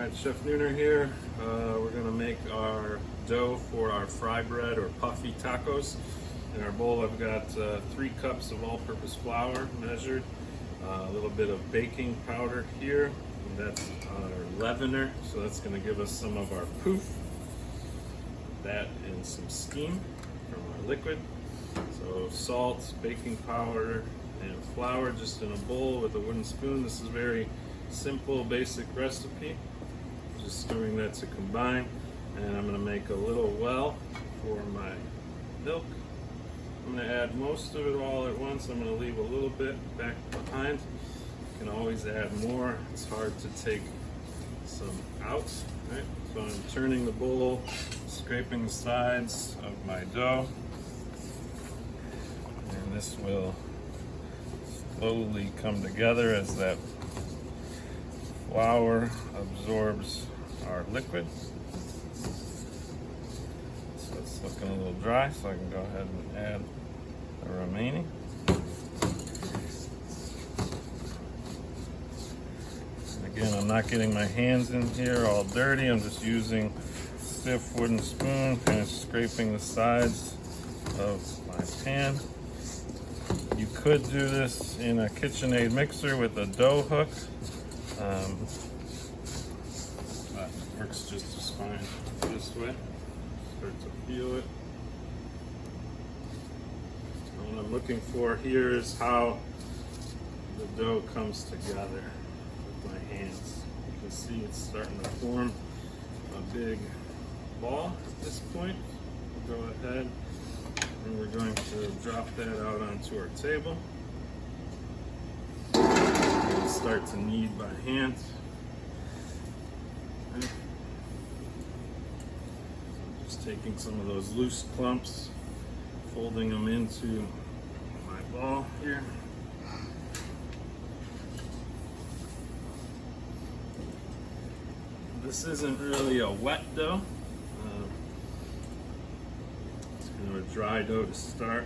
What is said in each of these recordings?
Alright, Chef Nooner here. We're going to make our dough for our fry bread or puffy tacos. In our bowl I've got 3 cups of all-purpose flour measured, a little bit of baking powder here, and that's our leavener, so that's going to give us some of our poof. That and some steam from our liquid. So salt, baking powder, and flour just in a bowl with a wooden spoon. This is very simple, basic recipe. Just stirring that to combine, and I'm going to make a little well for my milk. I'm going to add most of it all at once. I'm going to leave a little bit back behind. You can always add more. It's hard to take some out. Right? So I'm turning the bowl, scraping the sides of my dough, and this will slowly come together as that flour absorbs our liquid. So it's looking a little dry, so I can go ahead and add the remaining. Again, I'm not getting my hands in here all dirty. I'm just using a stiff wooden spoon, kind of scraping the sides of my pan. You could do this in a KitchenAid mixer with a dough hook. That works just as fine this way. Start to feel it. And what I'm looking for here is how the dough comes together with my hands. You can see it's starting to form a big ball at this point. We'll go ahead and we're going to drop that out onto our table. Start to knead by hand. Okay. So just taking some of those loose clumps, folding them into my ball here. This isn't really a wet dough. It's kind of a dry dough to start.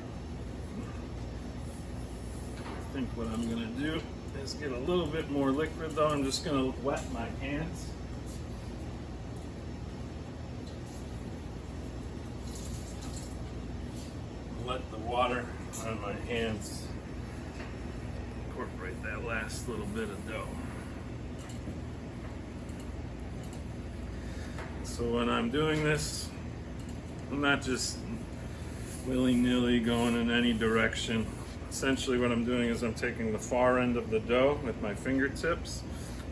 I think what I'm going to do is get a little bit more liquid though. I'm just going to wet my hands. Let the water on my hands incorporate that last little bit of dough. So when I'm doing this, I'm not just willy-nilly going in any direction. Essentially what I'm doing is I'm taking the far end of the dough with my fingertips,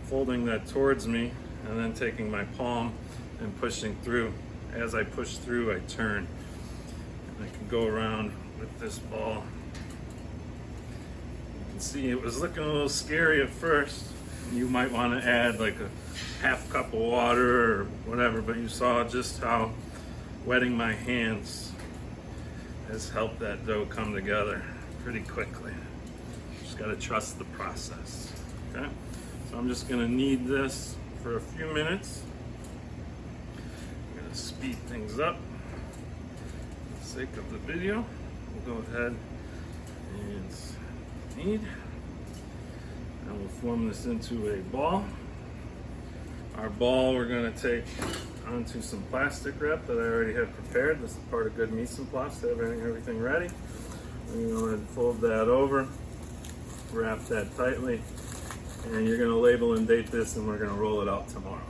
folding that towards me, and then taking my palm and pushing through. As I push through, I turn. And I can go around with this ball. You can see it was looking a little scary at first. You might want to add like a half cup of water or whatever, but you saw just how wetting my hands has helped that dough come together pretty quickly. Just got to trust the process. Okay, so I'm just going to knead this for a few minutes. I'm going to speed things up for the sake of the video. We'll go ahead and knead, and we'll form this into a ball. Our ball we're going to take onto some plastic wrap that I already have prepared. This is part of good mise en place, having everything ready. We're going to fold that over, wrap that tightly, and you're going to label and date this, and we're going to roll it out tomorrow.